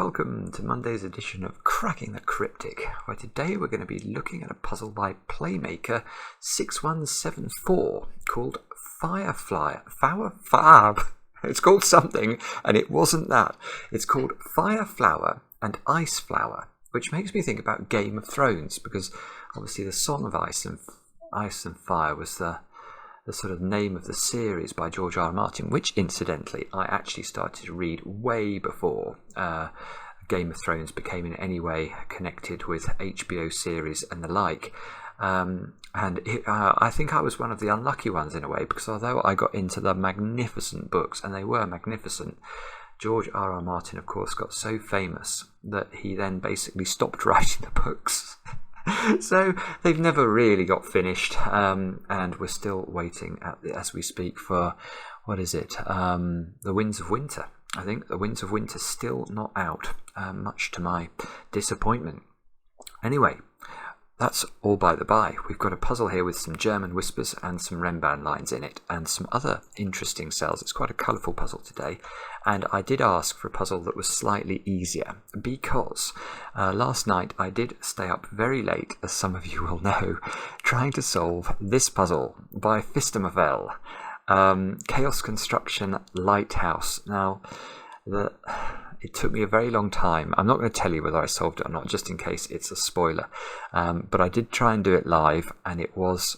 welcome to Monday's edition of Cracking the Cryptic, where today we're going to be looking at a puzzle by Playmaker 6174 called Firefly. It's called something, and it wasn't that. It's called Fireflower and Ice Flower, which makes me think about Game of Thrones, because obviously the Song of Ice and Fire was the sort of name of the series by George R. R. Martin, which incidentally I actually started to read way before Game of Thrones became in any way connected with HBO series and the like. I think I was one of the unlucky ones in a way, because although I got into the magnificent books, and they were magnificent, George R. R. Martin, of course, got so famous that he then basically stopped writing the books. So they've never really got finished, and we're still waiting as we speak for, what is it, The Winds of Winter. I think The Winds of Winter still not out, much to my disappointment. Anyway, that's all by the by. We've got a puzzle here with some German whispers and some Rembrandt lines in it, and some other interesting cells. It's quite a colourful puzzle today, and I did ask for a puzzle that was slightly easier, because last night I did stay up very late, as some of you will know, trying to solve this puzzle by Fistemafel, Chaos Construction Lighthouse. Now, it took me a very long time. I'm not going to tell you whether I solved it or not, just in case it's a spoiler. But I did try and do it live, and it was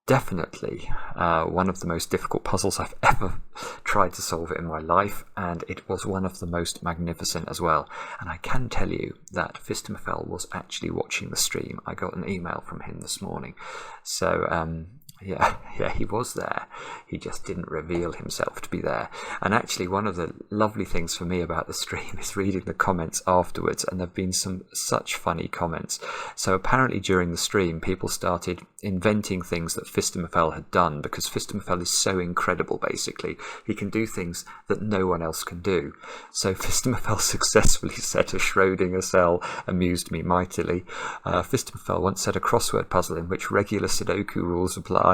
definitely one of the most difficult puzzles I've ever tried to solve it in my life, and it was one of the most magnificent as well. And I can tell you that Fistemafel was actually watching the stream. I got an email from him this morning. So yeah, he was there. He just didn't reveal himself to be there. And actually, one of the lovely things for me about the stream is reading the comments afterwards, and there have been some such funny comments. So apparently during the stream, people started inventing things that Fistemafel had done, because Fistemafel is so incredible, basically. He can do things that no one else can do. So Fistemafel successfully set a Schrödinger cell, amused me mightily. Fistemafel once set a crossword puzzle in which regular Sudoku rules apply.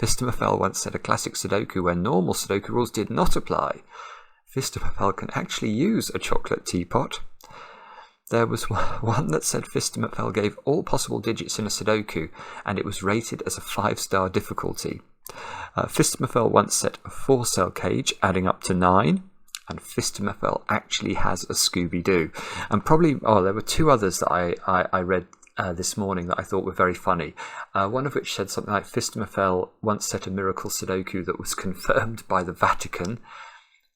Fistemafel once said a classic Sudoku where normal Sudoku rules did not apply. Fistemafel can actually use a chocolate teapot. There was one that said Fistemafel gave all possible digits in a Sudoku, and it was rated as a 5-star difficulty. Fistemafel once set a 4-cell cage, adding up to 9. And Fistemafel actually has a Scooby-Doo. And probably, there were two others that I read this morning that I thought were very funny. One of which said something like Fistemafel once set a miracle Sudoku that was confirmed by the Vatican,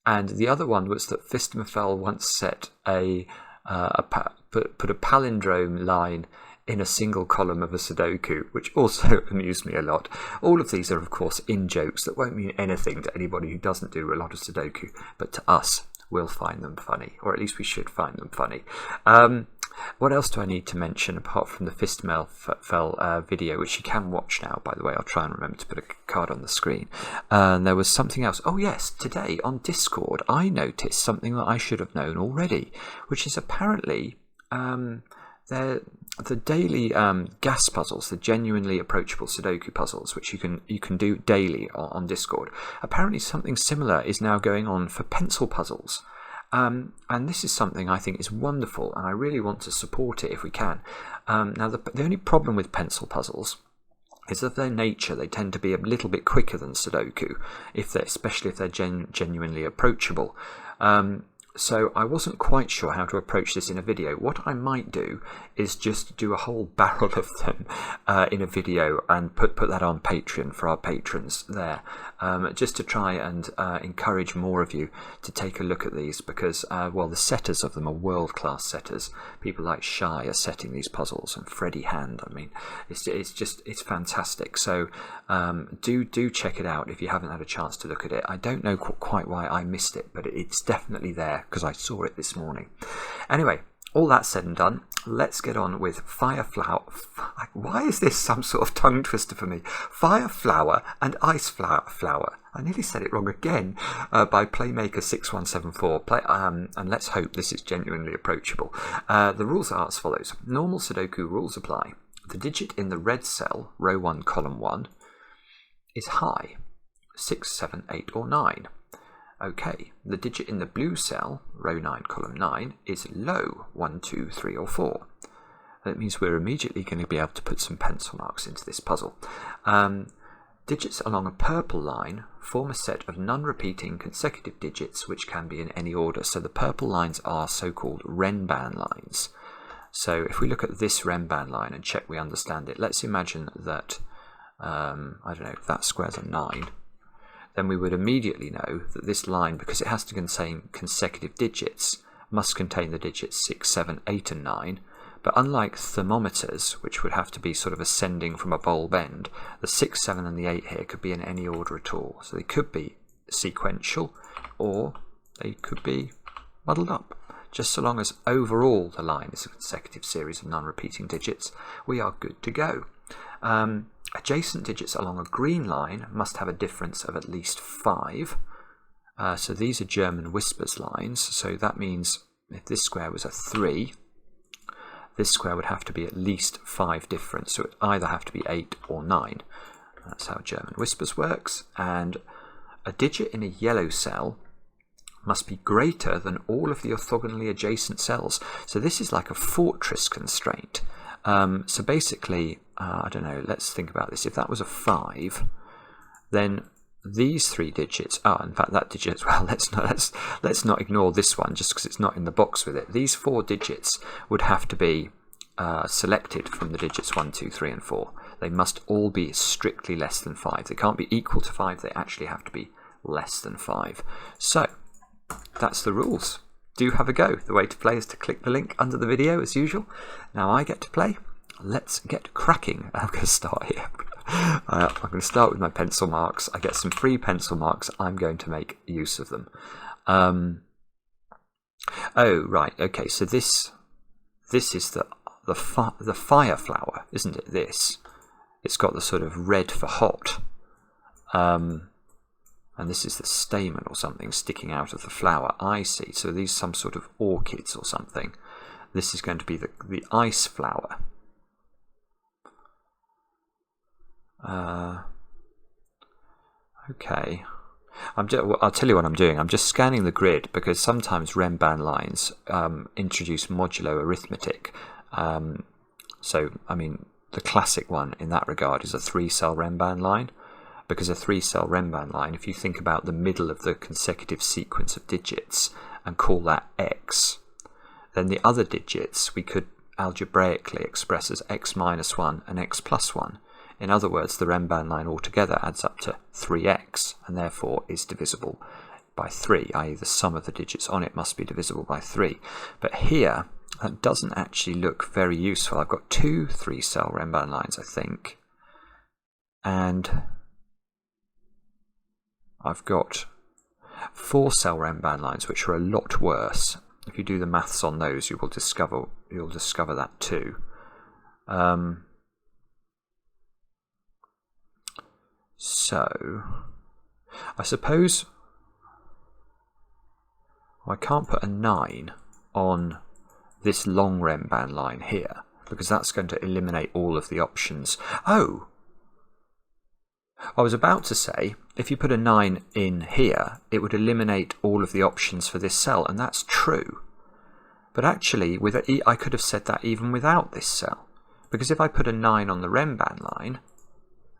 and the other one was that Fistemafel once set put a palindrome line in a single column of a Sudoku, which also amused me a lot. All of these are, of course, in-jokes that won't mean anything to anybody who doesn't do a lot of Sudoku, but to us, we'll find them funny, or at least we should find them funny. What else do I need to mention apart from the Fistemafel video, which you can watch now, by the way? I'll try and remember to put a card on the screen. There was something else. Oh yes, today on Discord I noticed something that I should have known already, which is apparently the daily gas puzzles, the genuinely approachable Sudoku puzzles, which you can do daily on Discord. Apparently something similar is now going on for pencil puzzles. And this is something I think is wonderful, and I really want to support it if we can. Now, the only problem with pencil puzzles is of their nature, they tend to be a little bit quicker than Sudoku, especially if they're genuinely approachable. So I wasn't quite sure how to approach this in a video. What I might do is just do a whole barrel of them in a video and put that on Patreon for our patrons there, just to try and encourage more of you to take a look at these, because the setters of them are world-class setters. People like Shy are setting these puzzles, and Freddie Hand. I mean, it's fantastic. So do check it out if you haven't had a chance to look at it. I don't know quite why I missed it, but it's definitely there, because I saw it this morning. Anyway, all that said and done, let's get on with Fireflower. Why is this some sort of tongue twister for me? Fireflower and Ice Flower. I nearly said it wrong again. By Playmaker 6174. And let's hope this is genuinely approachable. The rules are as follows. Normal Sudoku rules apply. The digit in the red cell, row 1, column 1, is high. 6, 7, 8 or 9. Okay, the digit in the blue cell, row 9, column 9, is low 1, 2, 3 or 4. That means we're immediately going to be able to put some pencil marks into this puzzle. Digits along a purple line form a set of non-repeating consecutive digits which can be in any order. So the purple lines are so-called Renban lines. So if we look at this Renban line and check we understand it, let's imagine that, I don't know, that square's a 9. Then we would immediately know that this line, because it has to contain consecutive digits, must contain the digits 6, 7, 8 and 9. But unlike thermometers, which would have to be sort of ascending from a bulb end, the 6, 7 and the 8 here could be in any order at all. So they could be sequential or they could be muddled up. Just so long as overall the line is a consecutive series of non-repeating digits, we are good to go. Adjacent digits along a green line must have a difference of at least 5. So these are German whispers lines. So that means if this square was a 3, this square would have to be at least 5 different. So it would either have to be 8 or 9. That's how German whispers works. And a digit in a yellow cell must be greater than all of the orthogonally adjacent cells. So this is like a fortress constraint. So basically, I don't know, let's think about this. If that was a 5, then these 3 digits, in fact that digit as well, let's not ignore this one just because it's not in the box with it. These 4 digits would have to be selected from the digits 1, 2, 3 and 4. They must all be strictly less than 5. They can't be equal to 5, they actually have to be less than 5. So that's the rules. Do have a go. The way to play is to click the link under the video as usual. Now I get to play. Let's get cracking. I'm going to start here. I'm going to start with my pencil marks. I get some free pencil marks. I'm going to make use of them. Oh right, okay. So this is the fire flower, isn't it? This. It's got the sort of red for hot. And this is the stamen or something sticking out of the flower. I see. So these are some sort of orchids or something. This is going to be the ice flower. Okay. I'll tell you what I'm doing. I'm just scanning the grid because sometimes Renban lines introduce modulo arithmetic. So, I mean, the classic one in that regard is a 3-cell Renban line. Because a 3-cell Renban line, if you think about the middle of the consecutive sequence of digits and call that x, then the other digits we could algebraically express as x minus 1 and x plus 1. In other words, the Renban line altogether adds up to 3x and therefore is divisible by 3, i.e. the sum of the digits on it must be divisible by 3. But here, that doesn't actually look very useful. I've got 2 3-cell Renban lines, I think, and I've got 4-cell Renban lines, which are a lot worse. If you do the maths on those, you'll discover that too. So, I suppose I can't put a 9 on this long Renban line here because that's going to eliminate all of the options. Oh! I was about to say, if you put a 9 in here, it would eliminate all of the options for this cell, and that's true. But actually, I could have said that even without this cell, because if I put a 9 on the Renban line,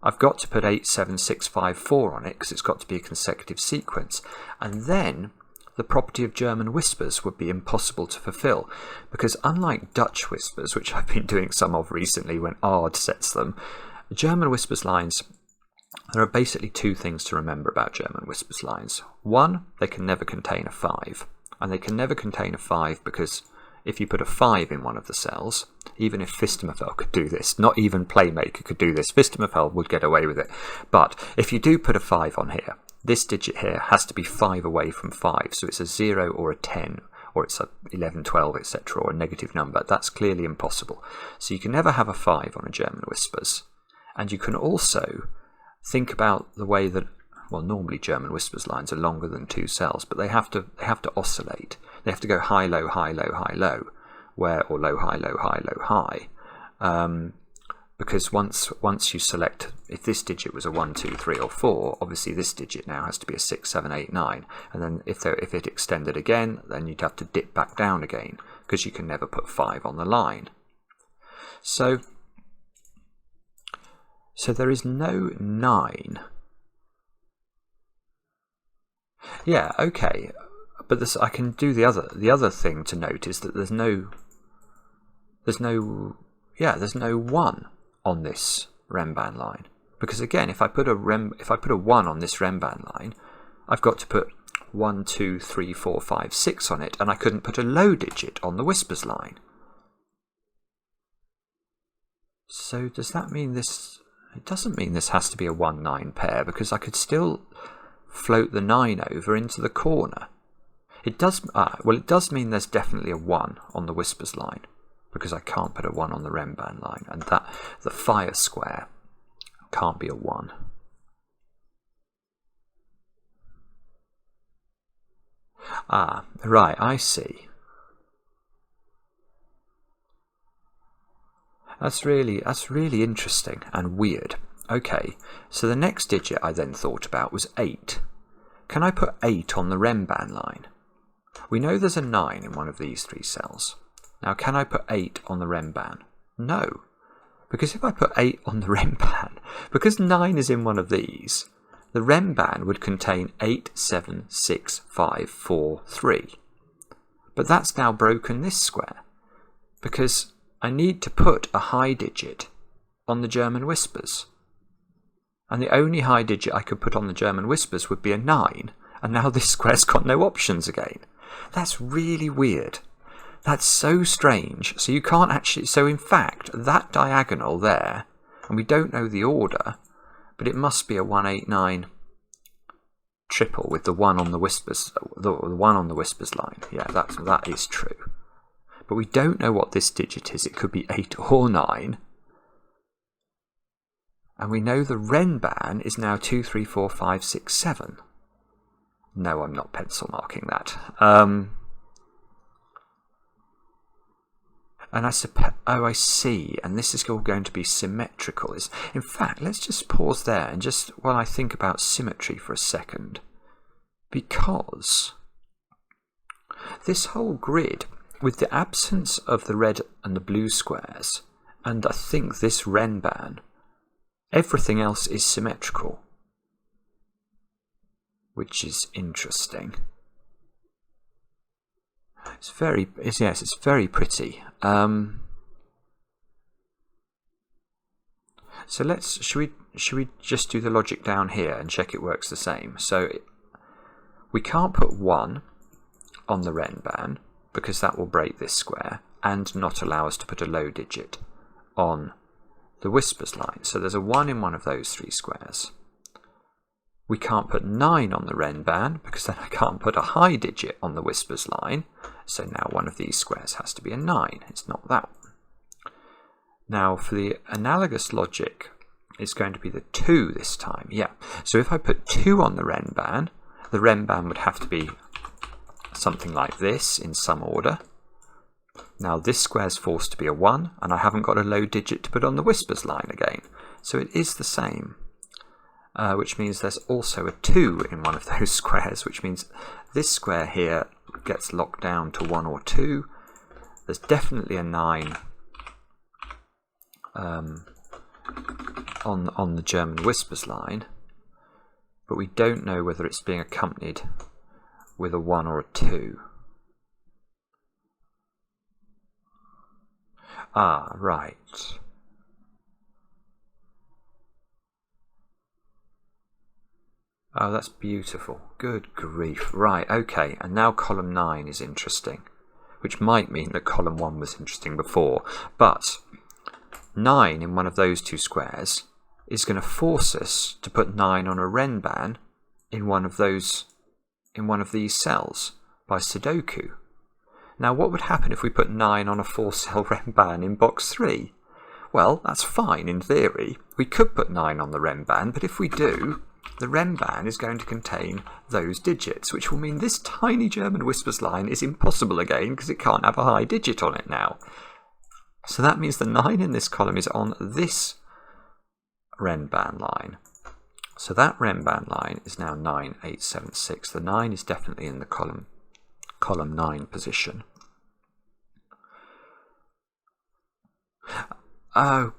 I've got to put 8, 7, 6, 5, 4 on it, because it's got to be a consecutive sequence, and then the property of German whispers would be impossible to fulfill, because unlike Dutch whispers, which I've been doing some of recently when Ard sets them, German whispers lines, there are basically 2 things to remember about German whispers lines. 1, they can never contain a 5. And they can never contain a 5 because if you put a 5 in one of the cells, even if Fistemafel could do this, not even Playmaker could do this, Fistemafel would get away with it. But if you do put a 5 on here, this digit here has to be 5 away from 5. So it's a 0 or a 10, or it's a 11, 12, etc., or a negative number. That's clearly impossible. So you can never have a 5 on a German whispers. And you can also think about the way that, well, normally German whispers lines are longer than 2 cells, but they have to oscillate. They have to go high, low, high, low, high, low, or low, high, low, high, low, high. because once you select, if this digit was a 1, 2, 3 or 4, obviously this digit now has to be a 6, 7, 8, 9, and then if it extended again, then you'd have to dip back down again, because you can never put 5 on the line. So there is no 9. Yeah, okay, but this, I can do the other thing to note is that there's no 1 on this Renban line, because again, if I put a 1 on this Renban line, I've got to put 1, 2, 3, 4, 5, 6 on it, and I couldn't put a low digit on the whispers line. So does that mean this? It doesn't mean this has to be a 1-9 pair, because I could still float the 9 over into the corner. It does. Well, it does mean there's definitely a 1 on the whispers line, because I can't put a 1 on the Renban line, and that the fire square can't be a 1. Ah, right, I see. That's really interesting and weird. Okay, so the next digit I then thought about was 8. Can I put 8 on the Renban line? We know there's a 9 in one of these 3 cells. Now, can I put 8 on the Renban? No, because if I put 8 on the Renban, because 9 is in one of these, the Renban would contain 8, 7, 6, 5, 4, 3. But that's now broken this square, because I need to put a high digit on the German whispers. And the only high digit I could put on the German whispers would be a 9, and now this square's got no options again. That's really weird. That's so strange. So you can't actually... So in fact, that diagonal there, and we don't know the order, but it must be a 1, 8, 9 triple with the 1 on the whispers, the 1 on the whispers line. Yeah, that is true. But we don't know what this digit is. It could be 8 or 9. And we know the Renban is now 2, 3, 4, 5, 6, 7. No, I'm not pencil marking that. And I suppose, oh, I see. And this is all going to be symmetrical. In fact, let's just pause there and just while I think about symmetry for a second, because this whole grid, with the absence of the red and the blue squares, and I think this Renban, everything else is symmetrical, which is interesting. It's very pretty. So should we just do the logic down here and check it works the same? So we can't put 1 on the Renban because that will break this square and not allow us to put a low digit on the whispers line. So there's a 1 in one of those 3 squares. We can't put 9 on the Renban because then I can't put a high digit on the whispers line. So now one of these squares has to be a 9. It's not that one. Now for the analogous logic, it's going to be the 2 this time. Yeah. So if I put 2 on the Renban would have to be something like this in some order. Now this square's forced to be a 1, and I haven't got a low digit to put on the whispers line again. So it is the same. Which means there's also a 2 in one of those squares, which means this square here gets locked down to 1 or 2. There's definitely a 9 on the German whispers line, but we don't know whether it's being accompanied with a 1 or a 2. Ah, right. Oh, that's beautiful. Good grief. Right, okay. And now column 9 is interesting, which might mean that column 1 was interesting before. But 9 in one of those 2 squares is going to force us to put 9 on a Renban in one of these cells by Sudoku. Now, what would happen if we put 9 on a 4-cell Renban in box 3? Well, that's fine in theory. We could put 9 on the Renban, but if we do, the Renban is going to contain those digits, which will mean this tiny German whispers line is impossible again because it can't have a high digit on it now. So that means the 9 in this column is on this Renban line. So that Renban line is now 9, 8, 7, 6. The 9 is definitely in the column 9 position. Oh,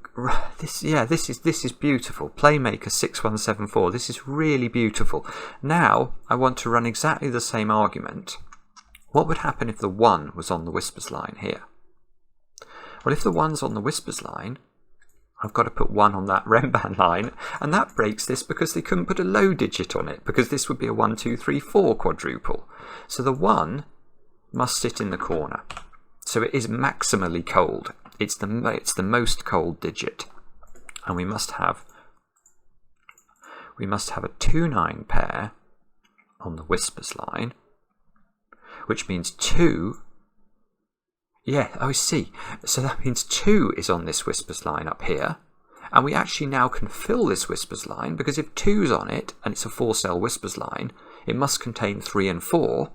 this is beautiful. Playmaker 6174. This is really beautiful. Now I want to run exactly the same argument. What would happen if the 1 was on the whispers line here? Well, if the 1's on the whispers line, I've got to put 1 on that Renban line, and that breaks this because they couldn't put a low digit on it, because this would be a 1, 2, 3, 4 quadruple. So the 1 must sit in the corner. So it is maximally cold. It's the most cold digit, and we must have a 2-9 pair on the whispers line, which means 2. Yeah, oh, I see. So that means 2 is on this whispers line up here, and we actually now can fill this whispers line, because if 2's on it and it's a 4-cell whispers line, it must contain 3 and 4.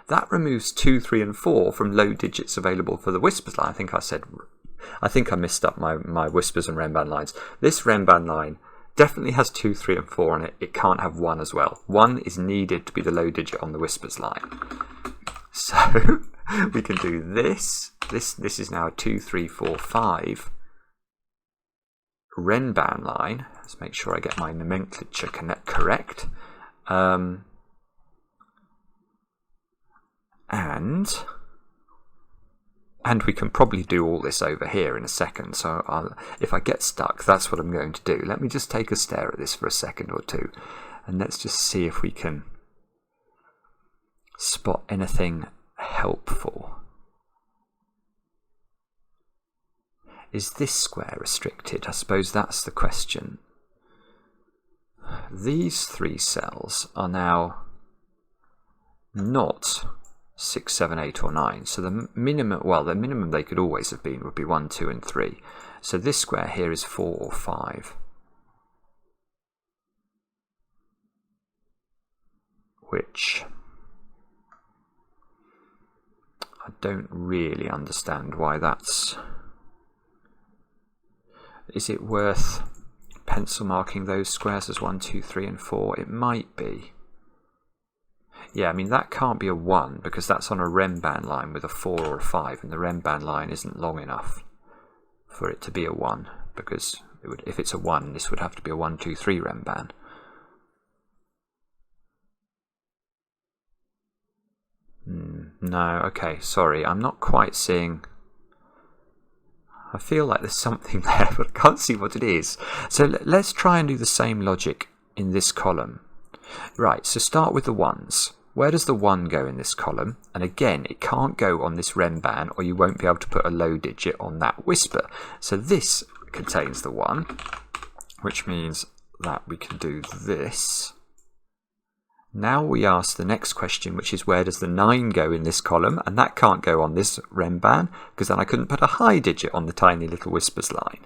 That removes 2, 3, and 4 from low digits available for the whispers line. I think I messed up my whispers and Renban lines. This Renban line definitely has 2, 3, and 4 on it. It can't have 1 as well. 1 is needed to be the low digit on the whispers line. So we can do this. This is now a 2, 3, 4, 5 Renban line. Let's make sure I get my nomenclature correct. And we can probably do all this over here in a second, so if I get stuck, that's what I'm going to do. Let me just take a stare at this for a second or two, and let's just see if we can spot anything helpful. Is this square restricted? I suppose that's the question. These 3 cells are now not 6, 7, 8, or 9. So the minimum they could always have been would be 1, 2, and 3. So this square here is 4 or 5. Which I don't really understand why that's... Is it worth pencil marking those squares as 1, 2, 3, and 4? It might be. Yeah, I mean, that can't be a 1 because that's on a Renban line with a 4 or a 5, and the Renban line isn't long enough for it to be a 1, because if it's a 1, this would have to be a 1, 2, 3 Renban. No, okay, sorry, I'm not quite seeing... I feel like there's something there, but I can't see what it is. So let's try and do the same logic in this column. Right, so start with the 1s. Where does the 1 go in this column? And again, it can't go on this Renban, or you won't be able to put a low digit on that whisper. So this contains the 1, which means that we can do this. Now we ask the next question, which is where does the 9 go in this column? And that can't go on this Renban, because then I couldn't put a high digit on the tiny little whispers line.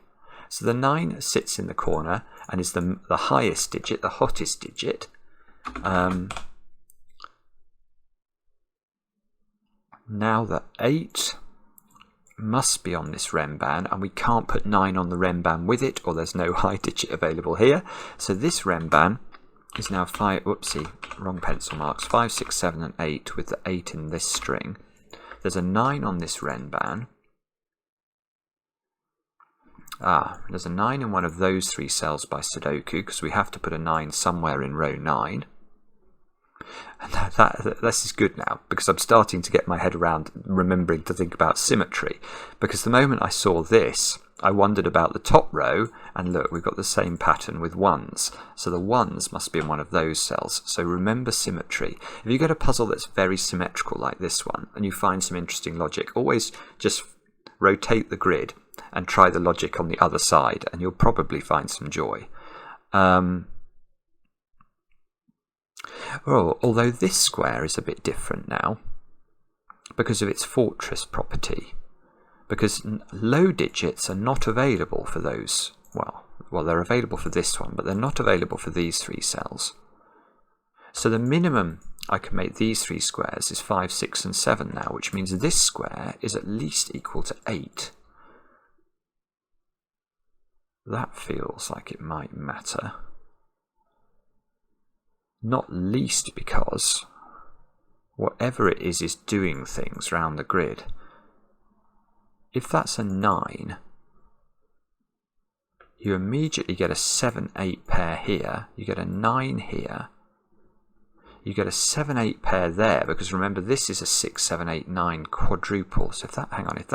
So the 9 sits in the corner and is the highest digit, the hottest digit. Now the 8 must be on this Renban, and we can't put 9 on the Renban with it, or there's no high digit available here. So this Renban is now 5, whoopsie, wrong pencil marks, 5, 6, 7, and 8 with the 8 in this string. There's a 9 on this Renban. There's a 9 in one of those 3 cells by Sudoku, because we have to put a 9 somewhere in row 9. And this is good now, because I'm starting to get my head around remembering to think about symmetry. Because the moment I saw this, I wondered about the top row, and look, we've got the same pattern with 1s. So the 1s must be in one of those cells. So remember symmetry. If you get a puzzle that's very symmetrical like this one, and you find some interesting logic, always just rotate the grid and try the logic on the other side, and you'll probably find some joy. Although this square is a bit different now because of its fortress property, because low digits are not available for those. Well, they're available for this one, but they're not available for these 3 cells. So the minimum I can make these 3 squares is 5, 6, and 7 now, which means this square is at least equal to 8. That feels like it might matter. Not least because whatever it is doing things around the grid. If that's a 9, you immediately get a 7-8 pair here, you get a 9 here, you get a 7-8 pair there, because remember this is a 6-7-8-9 quadruple. So if that, hang on, if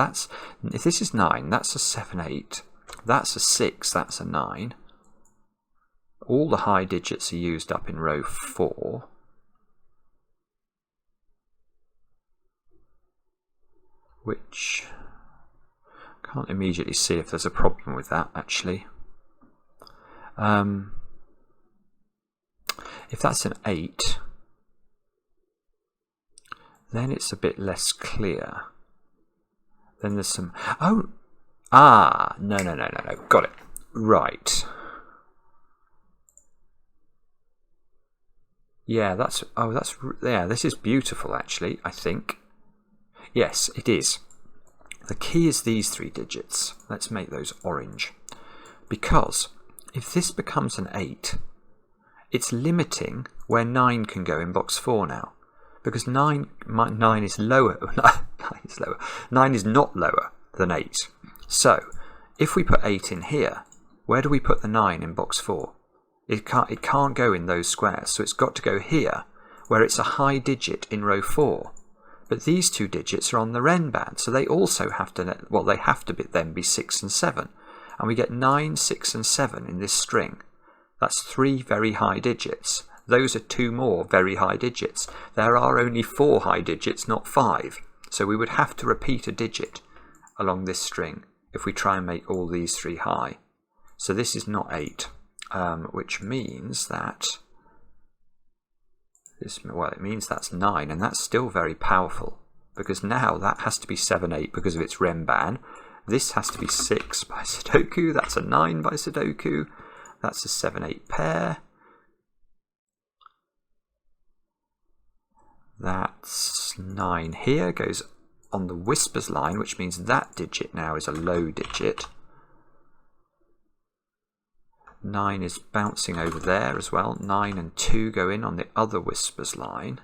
this is 9, that's a 7-8, that's a 6, that's a 9. All the high digits are used up in row 4. Which can't immediately see if there's a problem with that actually. If that's an 8, then it's a bit less clear. Then there's some, no, got it, right. Yeah, this is beautiful actually, I think. Yes, it is. The key is these 3 digits. Let's make those orange. Because if this becomes an 8, it's limiting where 9 can go in box 4 now. Because 9 is lower. 9 is not lower than 8. So, if we put 8 in here, where do we put the 9 in box 4? It can't go in those squares, so it's got to go here, where it's a high digit in row 4. But these 2 digits are on the Ren band, so they also have to, well, they have to then be 6 and 7. And we get 9, 6 and 7 in this string. That's 3 very high digits. Those are 2 more very high digits. There are only 4 high digits, not 5. So we would have to repeat a digit along this string if we try and make all these 3 high. So this is not 8, which means that it means that's 9, and that's still very powerful, because now that has to be 7, 8 because of its Renban. This has to be 6 by Sudoku, that's a 9 by Sudoku, that's a 7, 8 pair. That's 9 here, goes on the whispers line, which means that digit now is a low digit. 9 is bouncing over there as well. 9 and 2 go in on the other whispers line.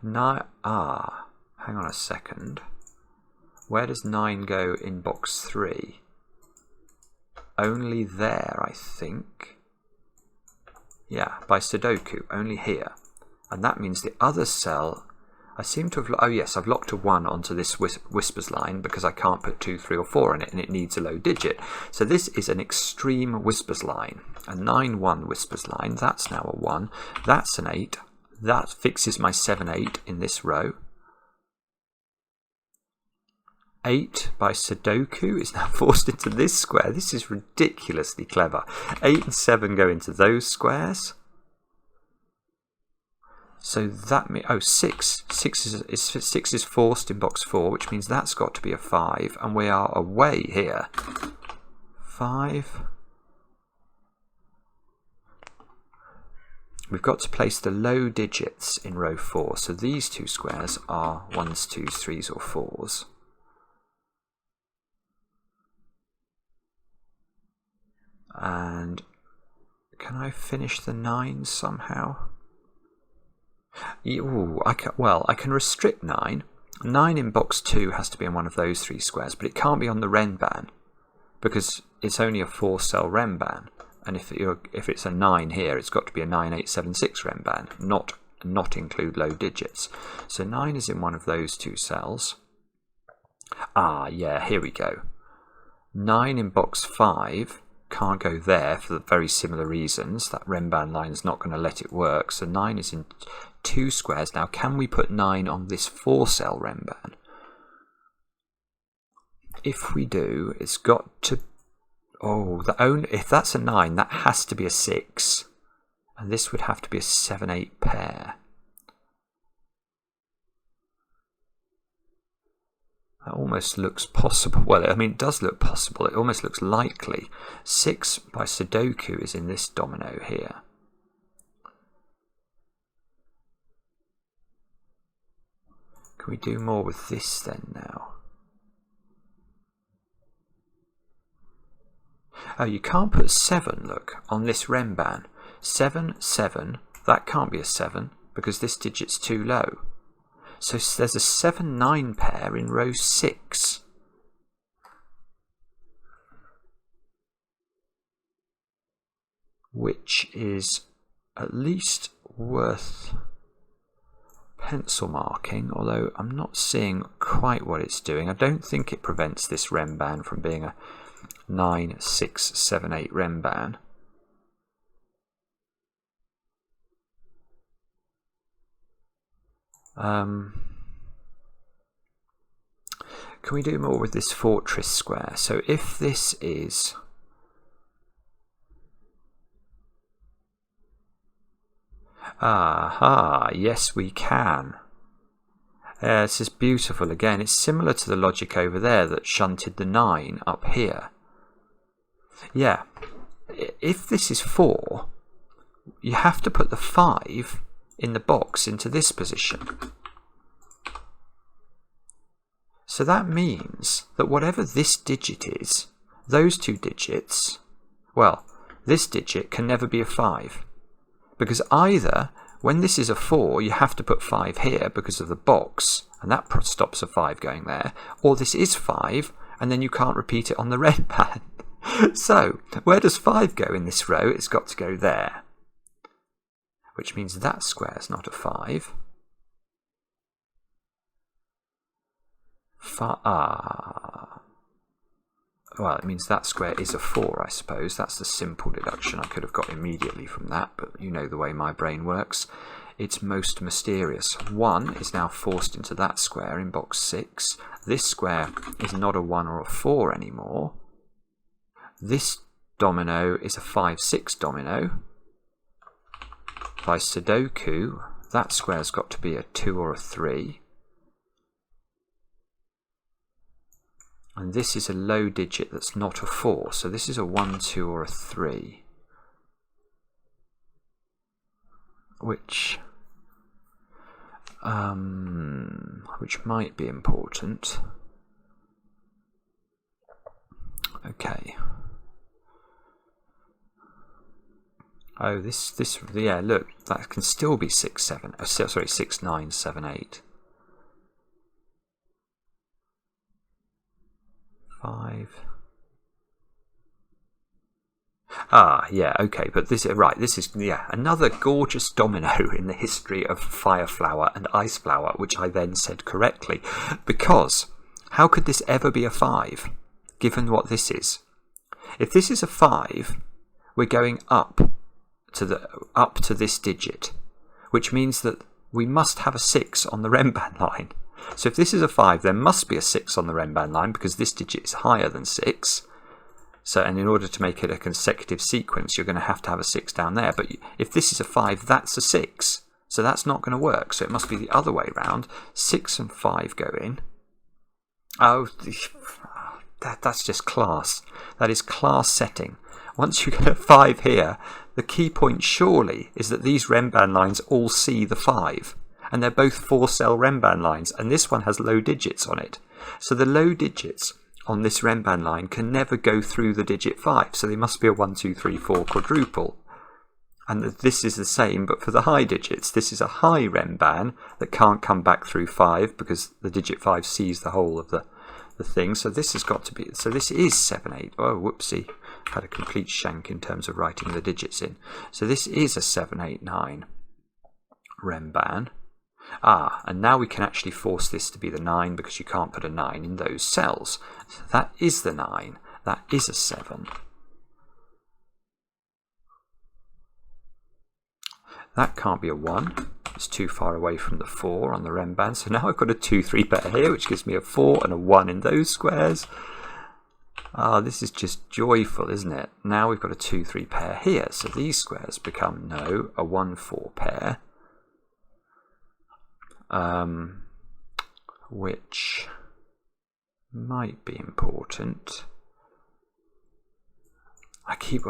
Hang on a second. Where does 9 go in box 3? Only there, I think. Yeah, by Sudoku, only here. And that means the other cell, I seem to have, oh yes, I've locked a 1 onto this whispers line because I can't put 2, 3 or 4 in it, and it needs a low digit. So this is an extreme whispers line, a 9, 1 whispers line. That's now a 1. That's an 8. That fixes my 7, 8 in this row. 8 by Sudoku is now forced into this square. This is ridiculously clever. 8 and 7 go into those squares. So that means, 6 is forced in box 4, which means that's got to be a 5, and we are away here. 5. We've got to place the low digits in row 4, so these 2 squares are 1s, 2s, 3s or 4s. And can I finish the 9s somehow? Ooh, I can restrict 9. 9 in box 2 has to be in one of those 3 squares, but it can't be on the Renban because it's only a 4-cell Renban. And if it's a 9 here, it's got to be a 9876 Renban, not include low digits. So 9 is in one of those 2 cells. Yeah, here we go. 9 in box 5 can't go there for very similar reasons. That Renban line is not going to let it work. So 9 is in 2 squares. Now, can we put 9 on this 4-cell Renban? If we do, it's got to... if that's a 9, that has to be a 6. And this would have to be a 7, 8 pair. That almost looks possible. Well, I mean, it does look possible. It almost looks likely. 6 by Sudoku is in this domino here. Can we do more with this then now? Oh, you can't put 7, look, on this Renban. 7, 7, that can't be a 7 because this digit's too low. So there's a 7, 9 pair in row 6. Which is at least worth pencil marking, although I'm not seeing quite what it's doing. I don't think it prevents this Renban from being a 9, 6, 7, 8 Renban. Can we do more with this fortress square? So if this is aha, yes we can. This is beautiful again. It's similar to the logic over there that shunted the 9 up here. Yeah, if this is 4, you have to put the 5 in the box into this position. So that means that whatever this digit is, those two digits, well, this digit can never be a 5. Because either, when this is a 4, you have to put 5 here because of the box, and that stops a 5 going there, or this is 5, and then you can't repeat it on the Renban. So, where does 5 go in this row? It's got to go there. Which means that square is not a 5. Well, it means that square is a 4, I suppose. That's the simple deduction I could have got immediately from that, but you know the way my brain works. It's most mysterious. 1 is now forced into that square in box 6. This square is not a 1 or a 4 anymore. This domino is a 5, 6 domino. By Sudoku, that square's got to be a 2 or a 3. And this is a low digit that's not a 4, so this is a 1, 2 or a 3. Which might be important. Okay. Oh, yeah, look, that can still be 6, 7, sorry, 6, 9, 7, 8. 5. Yeah, okay, but this is another gorgeous domino in the history of fire flower and ice flower, which I then said correctly, because how could this ever be a 5, given what this is? If this is a 5, we're going up to this digit, which means that we must have a 6 on the Renban line. So if this is a 5, there must be a 6 on the Renban line because this digit is higher than 6. So, and in order to make it a consecutive sequence, you're going to have a 6 down there. But if this is a 5, that's a 6. So that's not going to work. So it must be the other way round. 6 and 5 go in. Oh, that's just class. That is class setting. Once you get a 5 here, the key point surely is that these Renban lines all see the 5. And they're both 4-cell Renban lines, and this one has low digits on it. So the low digits on this Renban line can never go through the digit 5, so they must be a 1, 2, 3, 4 quadruple. And this is the same, but for the high digits. This is a high Renban that can't come back through 5 because the digit 5 sees the whole of the thing. So this has got to be, so this is 7, 8. Oh, whoopsie. Had a complete shank in terms of writing the digits in. So this is a 7, 8, 9 Renban. And now we can actually force this to be the 9 because you can't put a 9 in those cells. So that is the 9. That is a 7. That can't be a 1. It's too far away from the 4 on the Renban. So now I've got a 2, 3 pair here, which gives me a 4 and a 1 in those squares. This is just joyful, isn't it? Now we've got a 2, 3 pair here. So these squares become, a 1, 4 pair. Which might be important. I keep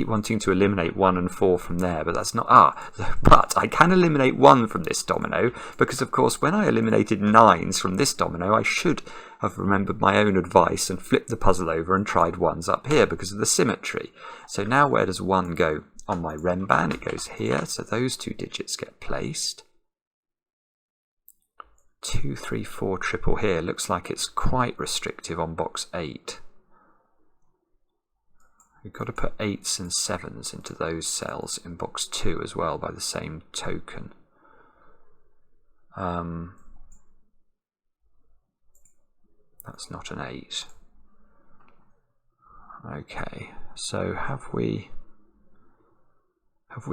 wanting to eliminate 1 and 4 from there, but that's not... but I can eliminate 1 from this domino, because of course when I eliminated 9s from this domino, I should have remembered my own advice and flipped the puzzle over and tried 1s up here because of the symmetry. So now where does 1 go on my Renban? It goes here, so those 2 digits get placed. 2, 3, 4 triple here. Looks like it's quite restrictive on box 8. We've got to put 8s and 7s into those cells in box 2 as well by the same token. That's not an 8. Okay, so have we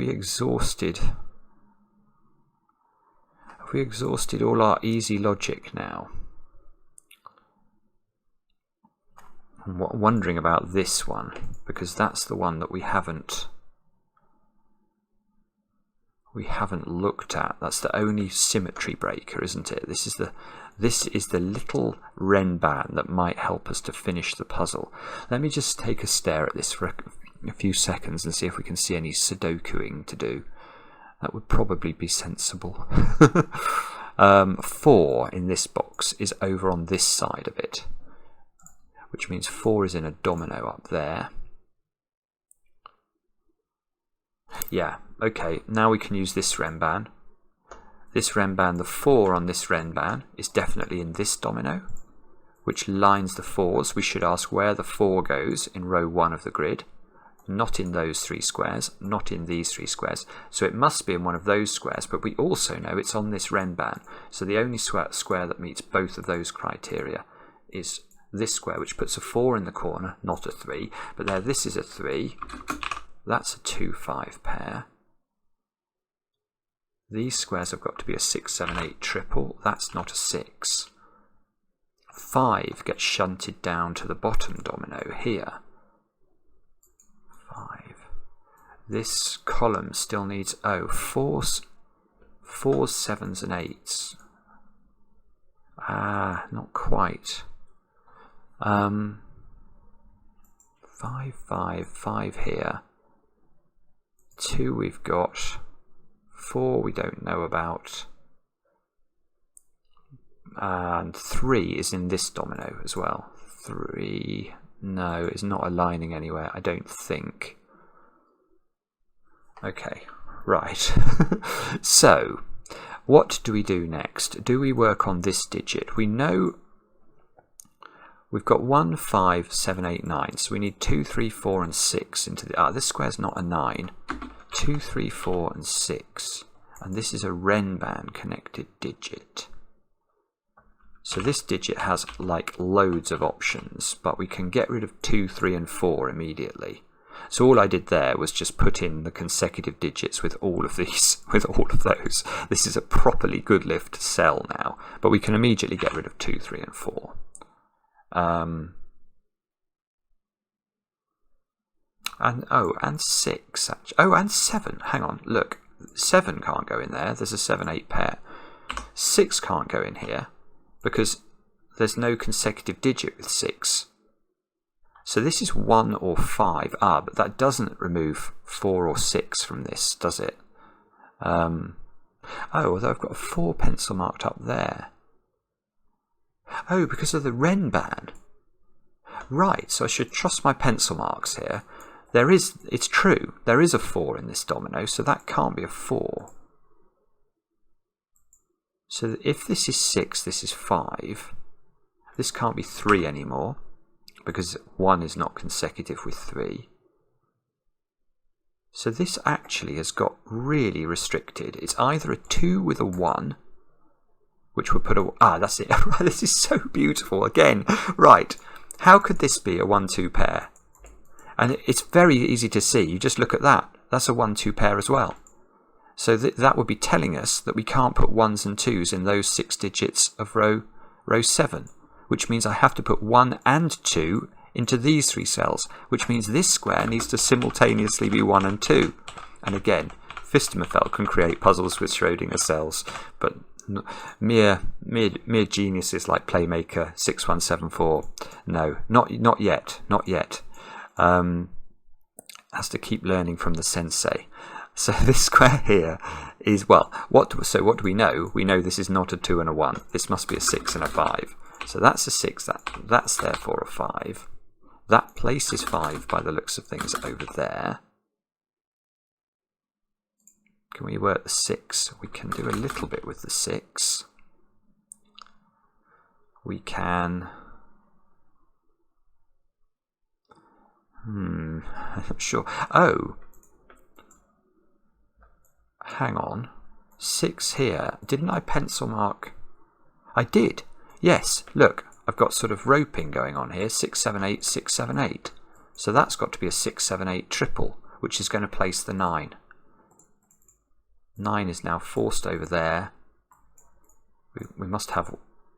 exhausted all our easy logic now? I'm wondering about this one, because that's the one that we haven't looked at. That's the only symmetry breaker, isn't it? This is the little Renban that might help us to finish the puzzle. Let me just take a stare at this for a few seconds and see if we can see any Sudokuing to do. That would probably be sensible. 4 in this box is over on this side of it, which means 4 is in a domino up there. Yeah, okay, now we can use this Renban. This Renban, the 4 on this Renban is definitely in this domino, which lines the 4s. We should ask where the 4 goes in row 1 of the grid. Not in those 3 squares, not in these 3 squares. So it must be in one of those squares, but we also know it's on this Renban. So the only square that meets both of those criteria is this square, which puts a 4 in the corner, not a 3. But there, this is a 3. That's a 2, 5 pair. These squares have got to be a 6, 7, 8 triple. That's not a 6. 5 gets shunted down to the bottom domino here. 5. This column still needs 4s, 7s and 8s. Not quite. 5, 5, 5 here. 2 we've got. 4 we don't know about. And 3 is in this domino as well. 3, no, is not aligning anywhere, I don't think. Okay, right. So, what do we do next? Do we work on this digit? We know we've got 1, 5, 7, 8, 9. So we need 2, 3, 4 and 6 into the... this square's not a 9. 2, 3, 4 and 6. And this is a Renban connected digit. So this digit has like loads of options, but we can get rid of 2, 3 and 4 immediately. So all I did there was just put in the consecutive digits with all of these, with all of those. This is a properly good lift cell now, but we can immediately get rid of 2, 3 and 4. And 6 actually. Oh, and 7. Hang on, look. 7 can't go in there. There's a 7, 8 pair. 6 can't go in here because there's no consecutive digit with 6. So this is 1 or 5. But that doesn't remove 4 or 6 from this, does it? Although I've got a 4 pencil marked up there. Oh, because of the Renban. Right, so I should trust my pencil marks here. It's true, there is a 4 in this domino, so that can't be a 4. So if this is 6, this is 5. This can't be 3 anymore, because 1 is not consecutive with 3. So this actually has got really restricted. It's either a 2 with a 1, which would put a... that's it. This is so beautiful. Again, right. How could this be a 1-2 pair? And it's very easy to see. You just look at that. That's a 1-2 pair as well. So that would be telling us that we can't put 1s and 2s in those 6 digits of row 7, which means I have to put 1 and 2 into these 3 cells, which means this square needs to simultaneously be 1 and 2. And again, Fistemefeld can create puzzles with Schrödinger cells, but mere geniuses like Playmaker 6174, no, not yet. has to keep learning from the sensei. So this square here is, well, what do we know? We know this is not a 2 and a 1. This must be a 6 and a 5. So that's a 6, that's therefore a 5. That places 5 by the looks of things over there. Can we work the 6? We can do a little bit with the 6. We can... I'm not sure. Oh! Hang on. 6 here. Didn't I pencil mark? I did. Yes, look. I've got sort of roping going on here. 6, 7, 8, 6, 7, 8. So that's got to be a 6, 7, 8 triple, which is going to place the 9. 9 is now forced over there. We must have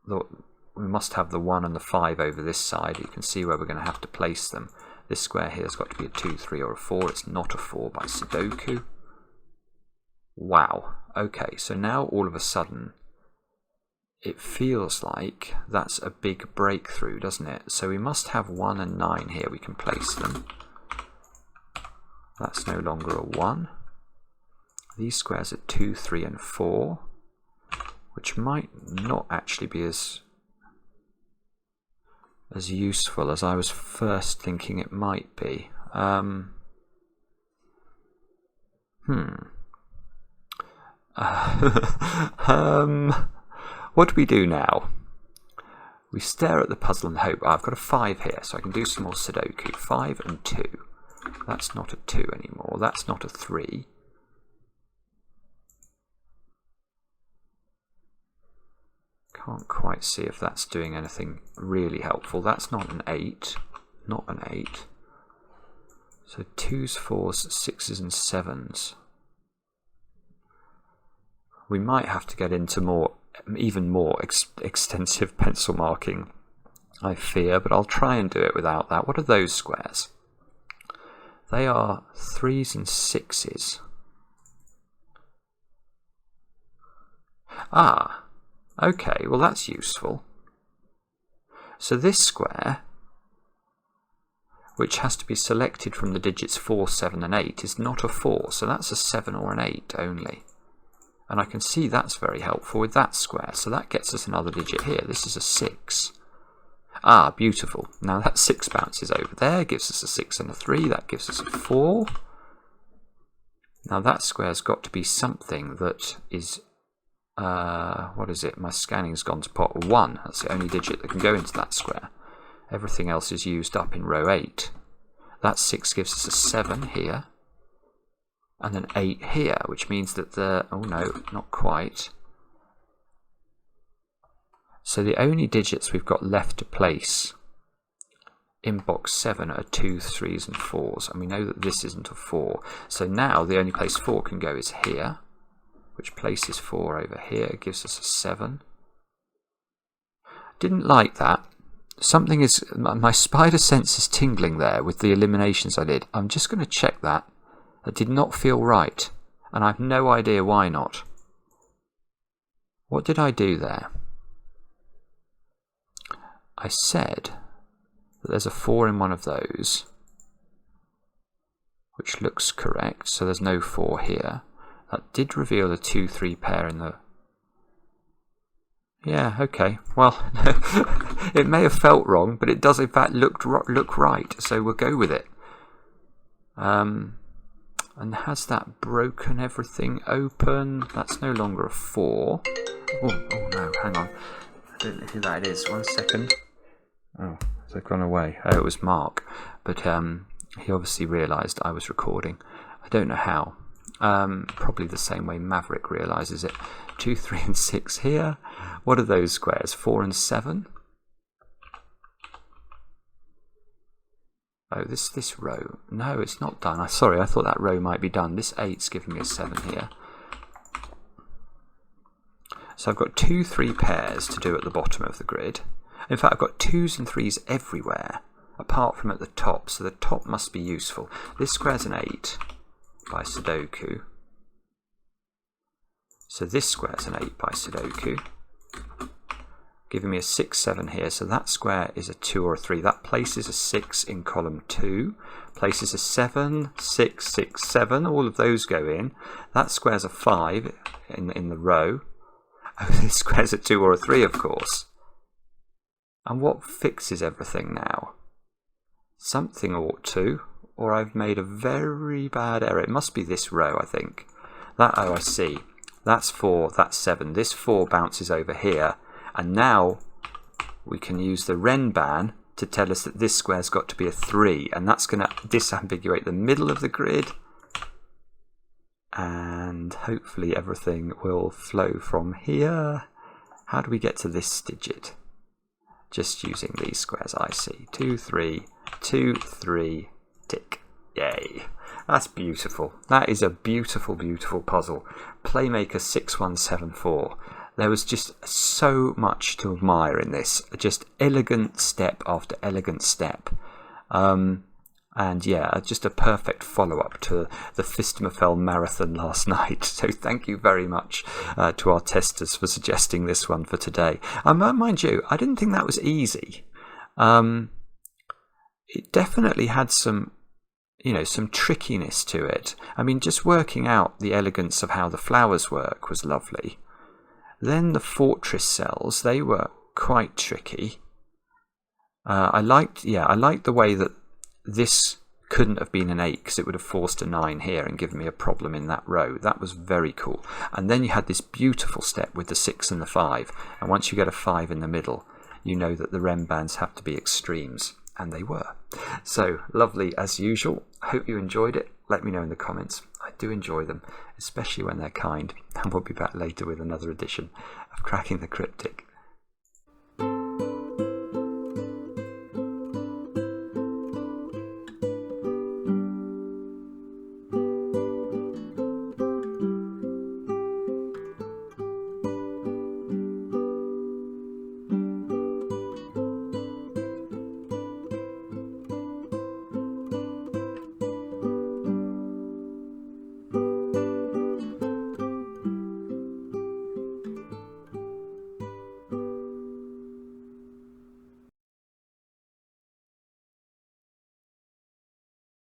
the 1 and the 5 over this side. You can see where we're going to have to place them. This square here has got to be a 2, 3 or a 4. It's not a 4 by Sudoku. Wow. Okay, so now all of a sudden it feels like that's a big breakthrough, doesn't it? So we must have 1 and 9 here. We can place them. That's no longer a 1. These squares are 2, 3 and 4, which might not actually be as useful as I was first thinking it might be. What do we do now? We stare at the puzzle and hope. I've got a 5 here, so I can do some more Sudoku. 5 and 2. That's not a 2 anymore. That's not a 3. Can't quite see if that's doing anything really helpful. That's not an 8. Not an 8. So 2s, 4s, 6s and 7s. We might have to get into even more extensive pencil marking, I fear, but I'll try and do it without that. What are those squares? They are 3s and 6s. Ah, okay, well that's useful. So this square, which has to be selected from the digits 4, 7 and 8, is not a 4, so that's a 7 or an 8 only. And I can see that's very helpful with that square, so that gets us another digit here. This is a 6. Ah, beautiful. Now that 6 bounces over there, gives us a 6 and a 3, that gives us a 4. Now that square's got to be something that is, what is it? My scanning's gone to pot 1. That's the only digit that can go into that square. Everything else is used up in row 8. That 6 gives us a 7 here. And an 8 here, which means that oh no, not quite. So the only digits we've got left to place in box 7 are 2s, 3s and 4s, and we know that this isn't a 4. So now the only place 4 can go is here, which places 4 over here, gives us a 7. Didn't like that. Something is, my spider sense is tingling there with the eliminations I did. I'm just going to check that. That did not feel right, and I have no idea why not. What did I do there? I said that there's a 4 in one of those, which looks correct, so there's no 4 here. That did reveal a 2-3 pair in the... Yeah, okay, well, it may have felt wrong, but it does in fact look right, so we'll go with it. And has that broken everything open? That's no longer a 4. Oh no, hang on. I don't know who that is. 1 second. Oh, they've gone away. Oh, it was Mark. But he obviously realised I was recording. I don't know how. Probably the same way Maverick realises it. 2, 3 and 6 here. What are those squares? 4 and 7? Oh, this row. No, it's not done. Sorry, I thought that row might be done. This 8's giving me a 7 here. So I've got 2, 3 pairs to do at the bottom of the grid. In fact, I've got 2s and 3s everywhere, apart from at the top. So the top must be useful. This square's an 8 by Sudoku. So this square's an 8 by Sudoku. giving me a 6, 7 here. So that square is a 2 or a 3. That places a 6 in column 2, places a 7, 6, 6, 7. All of those go in. That square's a 5 in the row. Oh, this square's a 2 or a 3, of course. And what fixes everything now? Something ought to, or I've made a very bad error. It must be this row, I think. That, oh, I see. That's 4, that's 7. This 4 bounces over here. And now we can use the Renban to tell us that this square's got to be a 3. And that's going to disambiguate the middle of the grid. And hopefully everything will flow from here. How do we get to this digit? Just using these squares, I see. 2, 3, 2, 3, tick. Yay. That's beautiful. That is a beautiful, beautiful puzzle. Playmaker 6174. There was just so much to admire in this. Just elegant step after elegant step. And yeah, just a perfect follow-up to the Fistemafell marathon last night. So thank you very much to our testers for suggesting this one for today. Mind you, I didn't think that was easy. It definitely had some, some trickiness to it. I mean, just working out the elegance of how the flowers work was lovely. Then the fortress cells, they were quite tricky. I liked the way that this couldn't have been an 8 because it would have forced a 9 here and given me a problem in that row. That was very cool. And then you had this beautiful step with the 6 and the 5. And once you get a 5 in the middle, you know that the Renbans have to be extremes. And they were. So lovely as usual. I hope you enjoyed it. Let me know in the comments. I do enjoy them, especially when they're kind. And we'll be back later with another edition of Cracking the Cryptic.